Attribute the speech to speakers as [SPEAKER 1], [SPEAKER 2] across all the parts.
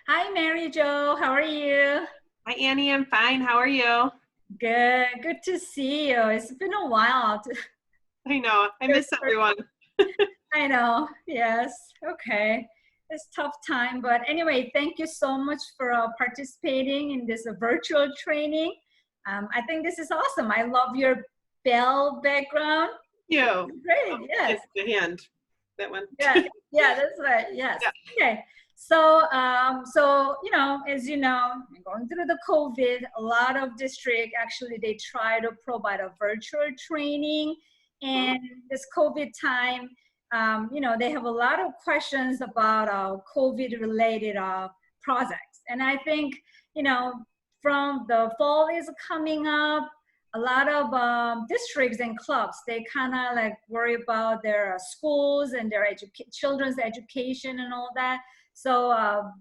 [SPEAKER 1] Hi, Mary Jo. How are you?
[SPEAKER 2] Hi, Annie. I'm fine. How are you?
[SPEAKER 1] Good. Good to see you. It's been a while.
[SPEAKER 2] I know. I miss everyone.
[SPEAKER 1] I know. Yes. Okay. It's tough time, but anyway, thank you so much for participating in this virtual training. I think this is awesome. I love your BEL background.
[SPEAKER 2] You.
[SPEAKER 1] Great.
[SPEAKER 2] Oh,
[SPEAKER 1] Yes.
[SPEAKER 2] it's the hand. That one.
[SPEAKER 1] Yeah, yeah, that's right. Yes.
[SPEAKER 2] Yeah.
[SPEAKER 1] Okay. So as you know, going through the COVID, a lot of district actually they try to provide a virtual training,
[SPEAKER 2] Mhm.
[SPEAKER 1] and this COVID time, they have a lot of questions about COVID related projects, and I think you know from the fall is coming up, a lot of districts and clubs they kind of like worry about their schools and their children's education and all that. So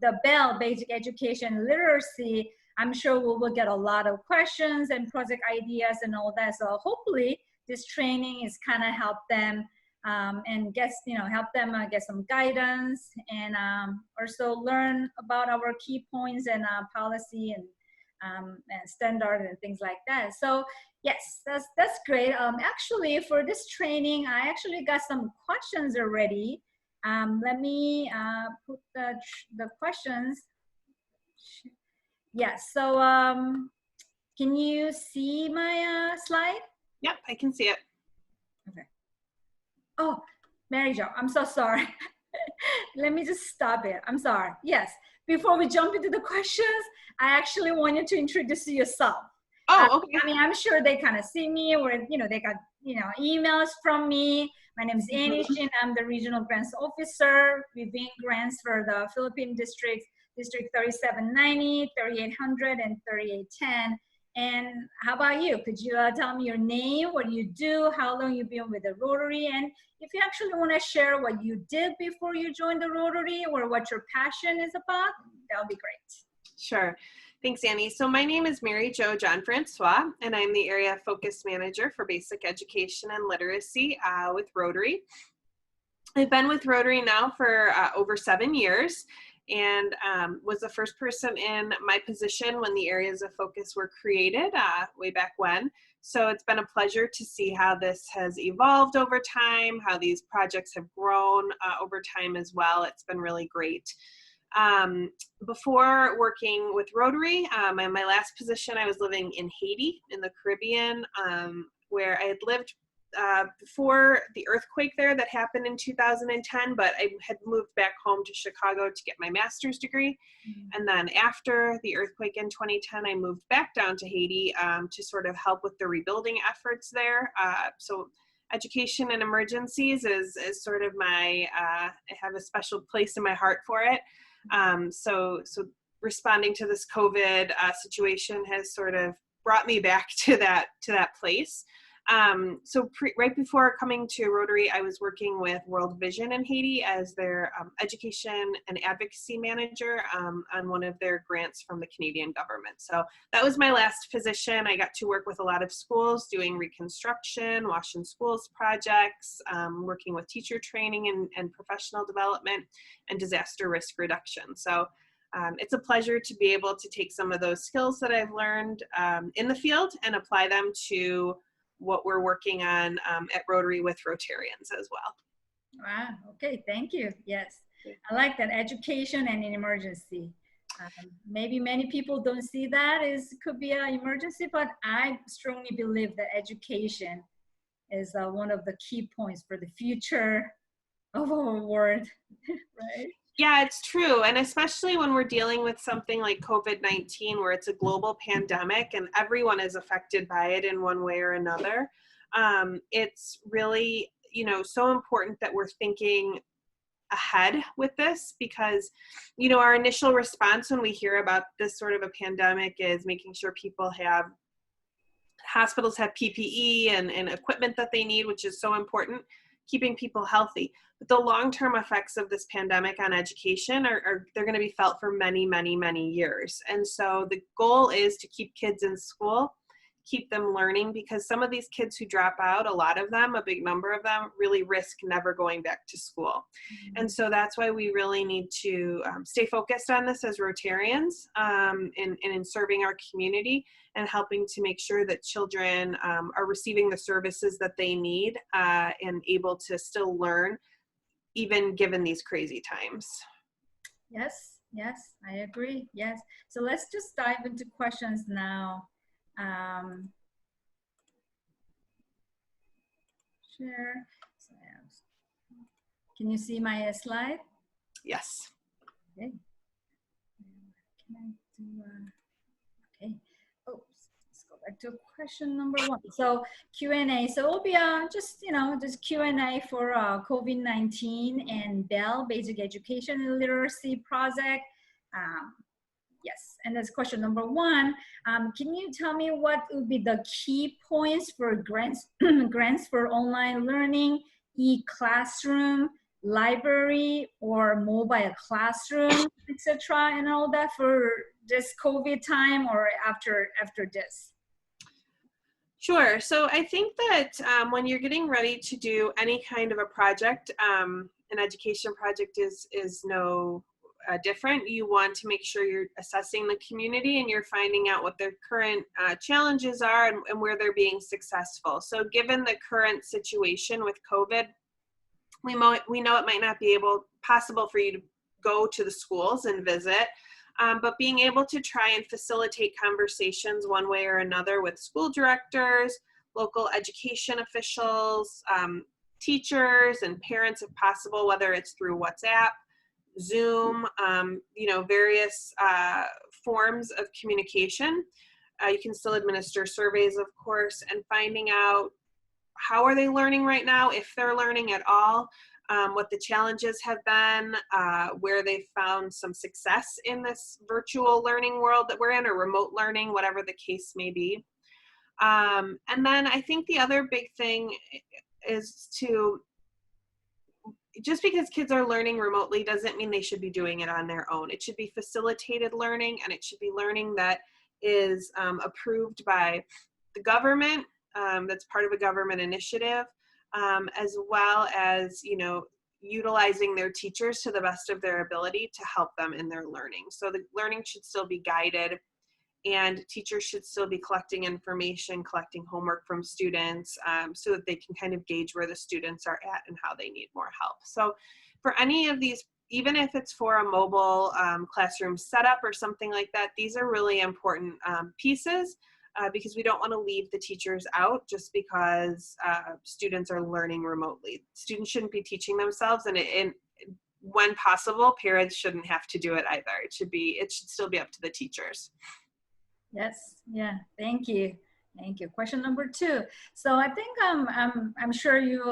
[SPEAKER 1] the BEL, basic education literacy, I'm sure we will get a lot of questions and project ideas and all that. So hopefully this training is kind of help them and help them get some guidance and also learn about our key points and policy and standard and things like that. So yes, that's great. Actually, for this training, I actually got some questions already. Let me put the questions. Yes. So can you see my slide?
[SPEAKER 2] Yep, I can see it.
[SPEAKER 1] Okay. Oh, Mary Jo, I'm so sorry. Let me just stop it. I'm sorry. Yes. Before we jump into the questions, I actually wanted to introduce yourself.
[SPEAKER 2] Oh, okay.
[SPEAKER 1] I mean, I'm sure they kind of see me or, they got, emails from me. My name is Annie
[SPEAKER 2] Mhm.
[SPEAKER 1] Shin. I'm the Regional Grants Officer, reviewing grants for the Philippine districts, District 3790, 3800, and 3810. And how about you? Could you tell me your name, what you do, how long you've been with the Rotary, and if you actually want to share what you did before you joined the Rotary or what your passion is about, that would be great.
[SPEAKER 2] Sure. Thanks, Annie. So my name is Mary Jo John Francois, and I'm the Area Focus Manager for Basic Education and Literacy with Rotary. I've been with Rotary now for over 7 years, and was the first person in my position when the areas of focus were created way back when. So it's been a pleasure to see how this has evolved over time, how these projects have grown over time as well. It's been really great. Um, Before working with Rotary, in my last position, I was living in Haiti in the Caribbean, where I had lived before the earthquake there that happened in 2010, but I had moved back home to Chicago to get my master's degree. And then after the earthquake in 2010, I moved back down to Haiti to sort of help with the rebuilding efforts there. So education and emergencies is sort of I have a special place in my heart for it. So responding to this COVID situation has sort of brought me back to that place. Right before coming to Rotary, I was working with World Vision in Haiti as their education and advocacy manager on one of their grants from the Canadian government. So that was my last position. I got to work with a lot of schools doing reconstruction, wash in schools projects, working with teacher training and professional development and disaster risk reduction. So it's a pleasure to be able to take some of those skills that I've learned in the field and apply them to what we're working on at Rotary with Rotarians as well.
[SPEAKER 1] Wow. Okay. Thank you. Yes. I like that education and an emergency. Maybe many people don't see that as could be an emergency, but I strongly believe that education is one of the key points for the future of our world, right?
[SPEAKER 2] Yeah, it's true. And especially when we're dealing with something like COVID-19, where it's a global pandemic and everyone is affected by it in one way or another. It's really, so important that we're thinking ahead with this because, our initial response when we hear about this sort of a pandemic is making sure hospitals have PPE and equipment that they need, which is so important, keeping people healthy. But the long-term effects of this pandemic on education they're going to be felt for many, many, many years. And so the goal is to keep kids in school, keep them learning, because some of these kids who drop out, a lot of them, a big number of them, really risk never going back to school. And so that's why we really need to stay focused on this as Rotarians, and in serving our community and helping to make sure that children are receiving the services that they need and able to still learn, even given these crazy times.
[SPEAKER 1] Yes, yes, I agree. Yes. So let's just dive into questions now. Share. So, can you see my slide?
[SPEAKER 2] Yes.
[SPEAKER 1] Okay. Can I do, okay. Oops. Let's go back to question number 1. So Q&A. So it'll be just, just Q&A for COVID-19 and BEL, Basic Education and Literacy Project. Yes, and that's question number 1. Can you tell me what would be the key points for grants, grants for online learning, e-classroom, library, or mobile classroom, etc., and all that for this COVID time or after this?
[SPEAKER 2] Sure. So I think that when you're getting ready to do any kind of a project, an education project is no different. You want to make sure you're assessing the community and you're finding out what their current challenges are and where they're being successful. So given the current situation with COVID, we know it might not be possible for you to go to the schools and visit, but being able to try and facilitate conversations one way or another with school directors, local education officials, teachers, and parents if possible, whether it's through WhatsApp, Zoom, various forms of communication. You can still administer surveys, of course, and finding out how are they learning right now, if they're learning at all, what the challenges have been, where they found some success in this virtual learning world that we're in, or remote learning, whatever the case may be. And then I think the other big thing is just because kids are learning remotely doesn't mean they should be doing it on their own. It should be facilitated learning, and it should be learning that is approved by the government, that's part of a government initiative, as well as, utilizing their teachers to the best of their ability to help them in their learning. So the learning should still be guided, and teachers should still be collecting information, collecting homework from students, so that they can kind of gauge where the students are at and how they need more help. So for any of these, even if it's for a mobile classroom setup or something like that, these are really important pieces, because we don't want to leave the teachers out just because students are learning remotely. Students shouldn't be teaching themselves, and when possible, parents shouldn't have to do it either. It should still be up to the teachers.
[SPEAKER 1] Yes. Yeah. Thank you. Thank you. Question number 2. So I think I'm sure you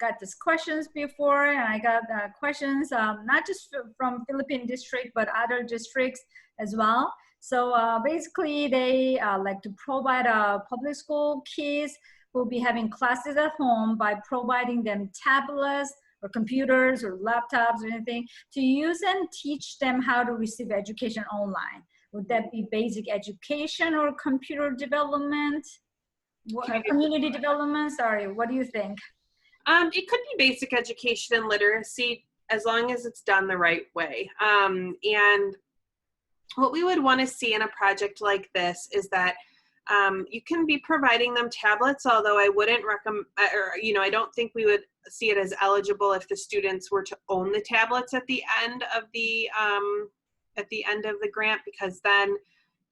[SPEAKER 1] got these questions before, and I got questions not just from Philippine district but other districts as well. So basically, they like to provide public school kids who will be having classes at home by providing them tablets or computers or laptops or anything to use and teach them how to receive education online. Would that be basic education or computer development? Community development? Sorry, what do you think?
[SPEAKER 2] It could be basic education and literacy, as long as it's done the right way. And what we would want to see in a project like this is that you can be providing them tablets, although I wouldn't recommend, I don't think we would see it as eligible if the students were to own the tablets at the end of the grant, because then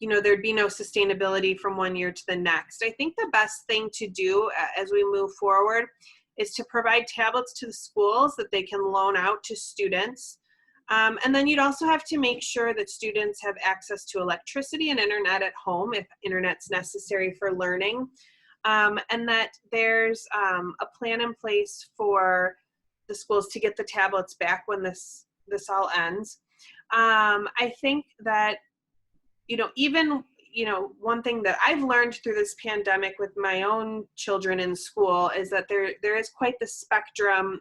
[SPEAKER 2] there'd be no sustainability from one year to the next. I think the best thing to do as we move forward is to provide tablets to the schools that they can loan out to students. And then you'd also have to make sure that students have access to electricity and internet at home if internet's necessary for learning, and that there's a plan in place for the schools to get the tablets back when this all ends. I think that, one thing that I've learned through this pandemic with my own children in school is that there is quite the spectrum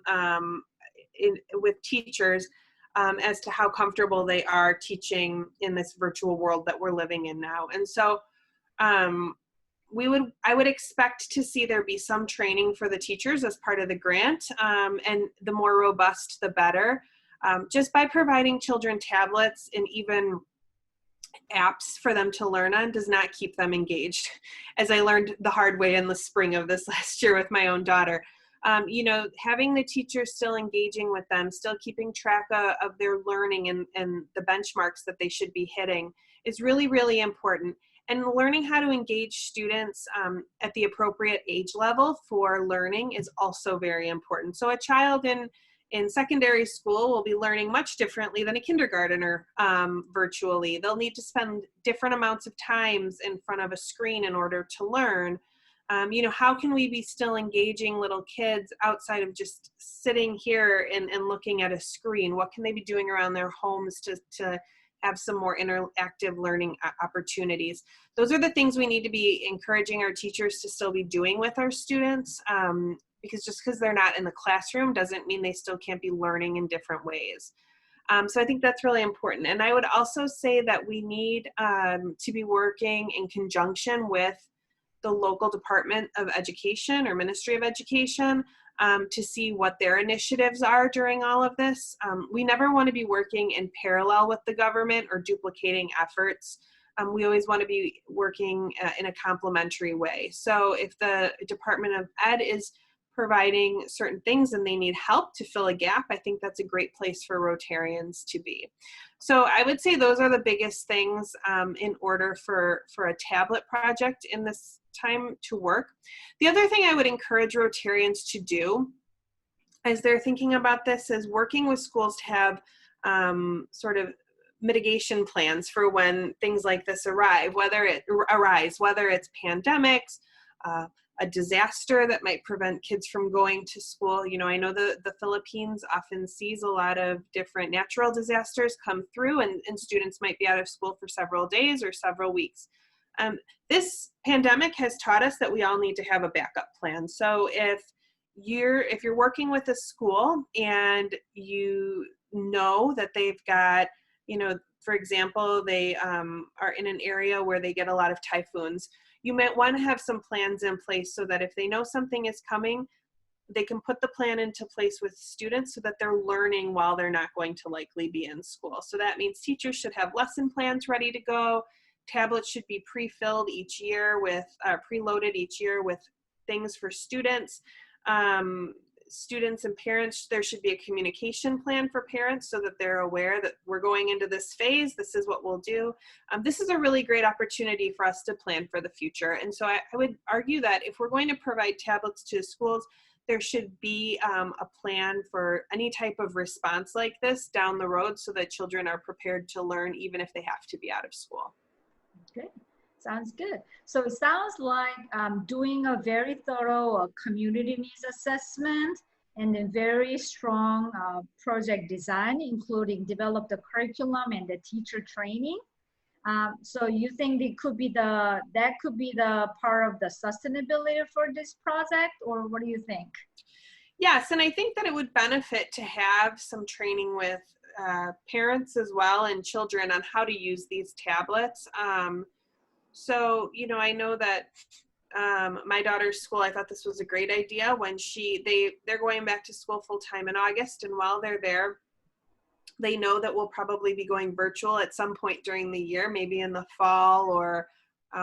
[SPEAKER 2] with teachers as to how comfortable they are teaching in this virtual world that we're living in now. And so I would expect to see there be some training for the teachers as part of the grant, and the more robust, the better. Just by providing children tablets and even apps for them to learn on does not keep them engaged, as I learned the hard way in the spring of this last year with my own daughter. Having the teachers still engaging with them, still keeping track of their learning and the benchmarks that they should be hitting is really, really important. And learning how to engage students at the appropriate age level for learning is also very important. So a child in secondary school will be learning much differently than a kindergartner virtually. They'll need to spend different amounts of times in front of a screen in order to learn. How can we be still engaging little kids outside of just sitting here and looking at a screen? What can they be doing around their homes to have some more interactive learning opportunities? Those are the things we need to be encouraging our teachers to still be doing with our students, because just because they're not in the classroom doesn't mean they still can't be learning in different ways. So I think that's really important. And I would also say that we need to be working in conjunction with the local Department of Education or Ministry of Education to see what their initiatives are during all of this. We never want to be working in parallel with the government or duplicating efforts. We always want to be working in a complementary way. So if the Department of Ed is providing certain things and they need help to fill a gap, I think that's a great place for Rotarians to be. So I would say those are the biggest things in order for a tablet project in this time to work. The other thing I would encourage Rotarians to do as they're thinking about this is working with schools to have sort of mitigation plans for when things like this arise, whether it's pandemics, a disaster that might prevent kids from going to school. I know the Philippines often sees a lot of different natural disasters come through, and students might be out of school for several days or several weeks. This pandemic has taught us that we all need to have a backup plan. So if you're working with a school and you know that they've got, for example, they are in an area where they get a lot of typhoons, you might want to have some plans in place so that if they know something is coming, they can put the plan into place with students so that they're learning while they're not going to likely be in school. So that means teachers should have lesson plans ready to go. Tablets should be pre-filled each year with, preloaded each year with things for students. Students and parents, there should be a communication plan for parents so that they're aware that we're going into this phase, this is what we'll do. This is a really great opportunity for us to plan for the future. And so I would argue that if we're going to provide tablets to schools, there should be a plan for any type of response like this down the road so that children are prepared to learn even if they have to be out of school.
[SPEAKER 1] Good. Sounds good. So it sounds like doing a very thorough community needs assessment and a very strong project design, including develop the curriculum and the teacher training. So you think that could be the part of the sustainability for this project, or what do you think?
[SPEAKER 2] Yes, and I think that it would benefit to have some training with parents as well and children on how to use these tablets. So, I know that my daughter's school, I thought this was a great idea when they're going back to school full time in August, and while they're there, they know that we'll probably be going virtual at some point during the year, maybe in the fall or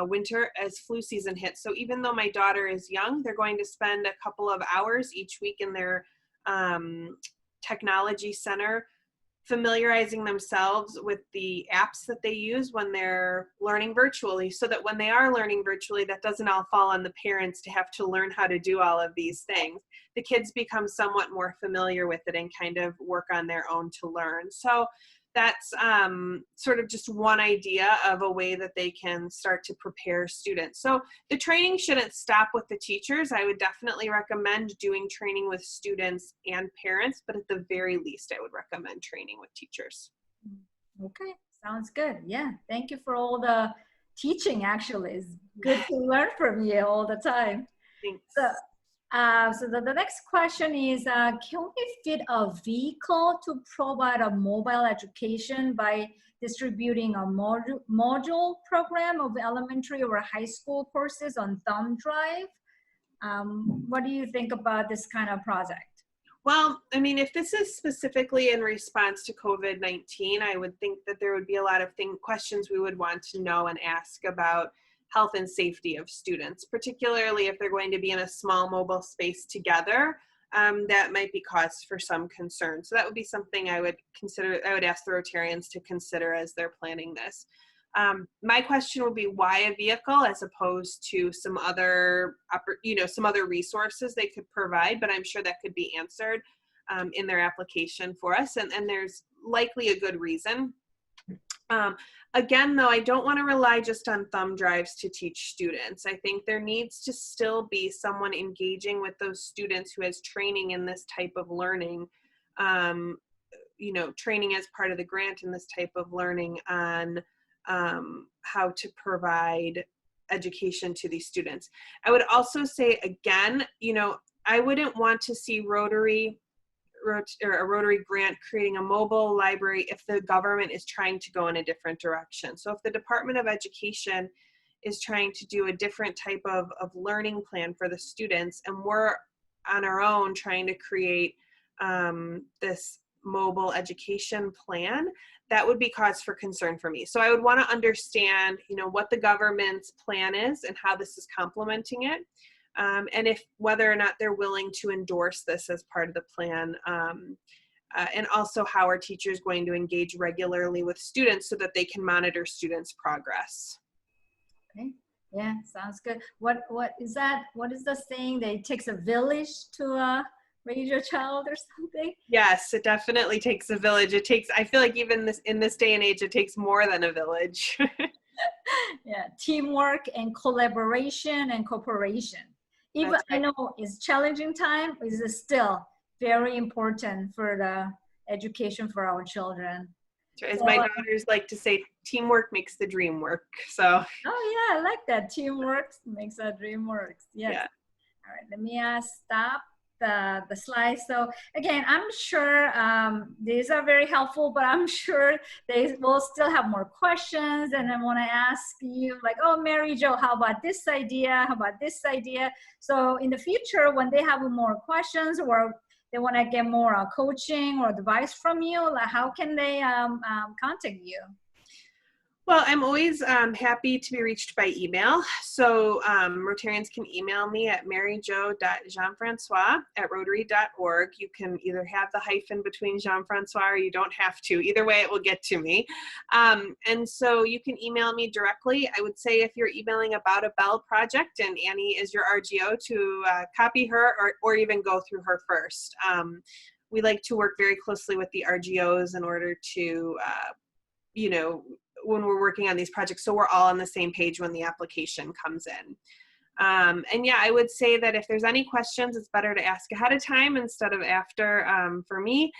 [SPEAKER 2] winter as flu season hits. So even though my daughter is young, they're going to spend a couple of hours each week in their technology center familiarizing themselves with the apps that they use when they're learning virtually, so that when they are learning virtually, that doesn't all fall on the parents to have to learn how to do all of these things. The kids become somewhat more familiar with it and kind of work on their own to learn. So that's sort of just one idea of a way that they can start to prepare students. So the training shouldn't stop with the teachers. I would definitely recommend doing training with students and parents, but at the very least, I would recommend training with teachers.
[SPEAKER 1] Okay, sounds good. Yeah, thank you for all the teaching. Actually, it's good to learn from you all the time.
[SPEAKER 2] Thanks.
[SPEAKER 1] So, So the next question is, can we fit a vehicle to provide a mobile education by distributing a module program of elementary or high school courses on thumb drive? What do you think about this kind of project?
[SPEAKER 2] Well, I mean, if this is specifically in response to COVID-19, I would think that there would be a lot of questions we would want to know and ask about health and safety of students, particularly if they're going to be in a small mobile space together. That might be cause for some concern. So that would be something I would consider, I would ask the Rotarians to consider as they're planning this. My question would be, why a vehicle as opposed to some other, some other resources they could provide, but I'm sure that could be answered in their application for us. And there's likely a good reason. Again, though, I don't want to rely just on thumb drives to teach students. I think there needs to still be someone engaging with those students who has training in this type of learning, training as part of the grant in this type of learning on how to provide education to these students. I would also say, again, I wouldn't want to see a Rotary grant creating a mobile library if the government is trying to go in a different direction. So if the Department of Education is trying to do a different type of learning plan for the students, and we're on our own trying to create this mobile education plan, that would be cause for concern for me. So I would want to understand, what the government's plan is and how this is complementing it. And if whether or not they're willing to endorse this as part of the plan, and also how are teachers going to engage regularly with students so that they can monitor students' progress.
[SPEAKER 1] Okay, yeah, sounds good. What is that? What is the saying that it takes a village to raise your child or something?
[SPEAKER 2] Yes, it definitely takes a village. I feel like even in this day and age, it takes more than a village.
[SPEAKER 1] Yeah, teamwork and collaboration and cooperation. Even right. I know it's challenging time, is still very important for the education for our children.
[SPEAKER 2] As my daughters like to say, teamwork makes the dream work. So.
[SPEAKER 1] Oh yeah, I like that. Teamwork makes the dream work. Yes. Yeah. All right, let me stop the slides. So again, I'm sure these are very helpful, but I'm sure they will still have more questions, and I want to ask you like, oh, Mary Jo, how about this idea? How about this idea? So in the future, when they have more questions or they want to get more coaching or advice from you, like how can they contact you?
[SPEAKER 2] Well, I'm always happy to be reached by email. So Rotarians can email me at maryjo.jeanfrancois@rotary.org. You can either have the hyphen between Jean-Francois or you don't have to. Either way, it will get to me. And so you can email me directly. I would say if you're emailing about a BEL project and Annie is your RGO, to copy her or even go through her first. We like to work very closely with the RGOs in order to, when we're working on these projects, so we're all on the same page when the application comes in. And yeah, I would say that if there's any questions, it's better to ask ahead of time instead of after for me,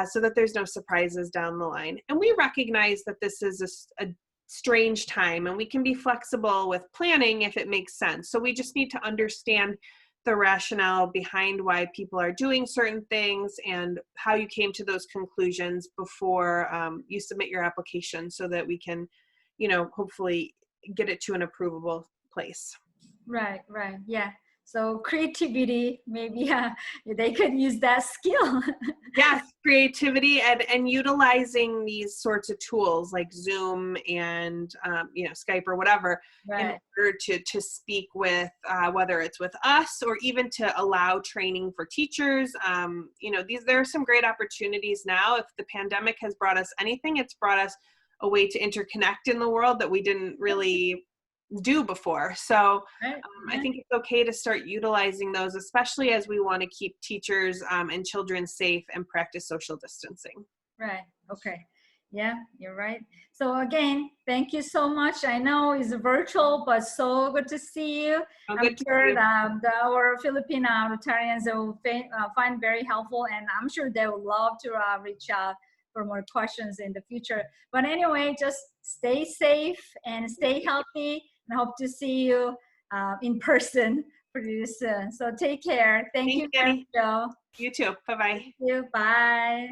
[SPEAKER 2] so that there's no surprises down the line. And we recognize that this is a strange time, and we can be flexible with planning if it makes sense. So we just need to understand the rationale behind why people are doing certain things and how you came to those conclusions before you submit your application, so that we can, hopefully get it to an approvable place. Right,
[SPEAKER 1] yeah. So creativity, maybe they could use that skill.
[SPEAKER 2] Yes, creativity and utilizing these sorts of tools like Zoom and Skype or whatever, right, in order to speak with whether it's with us or even to allow training for teachers. There are some great opportunities now. If the pandemic has brought us anything, it's brought us a way to interconnect in the world that we didn't really do before. So I think it's okay to start utilizing those, especially as we want to keep teachers and children safe and practice social distancing.
[SPEAKER 1] Right. Okay. Yeah, you're right. So again, thank you so much. I know it's virtual, but so good to see you. I'm sure our Filipino Rotarians will find very helpful, and I'm sure they would love to reach out for more questions in the future. But anyway, just stay safe and stay healthy, and hope to see you in person pretty soon. So take care. Thank
[SPEAKER 2] Thanks,
[SPEAKER 1] you, Mary
[SPEAKER 2] Annie.
[SPEAKER 1] Jo.
[SPEAKER 2] You too. Bye-bye.
[SPEAKER 1] Thank you. Bye.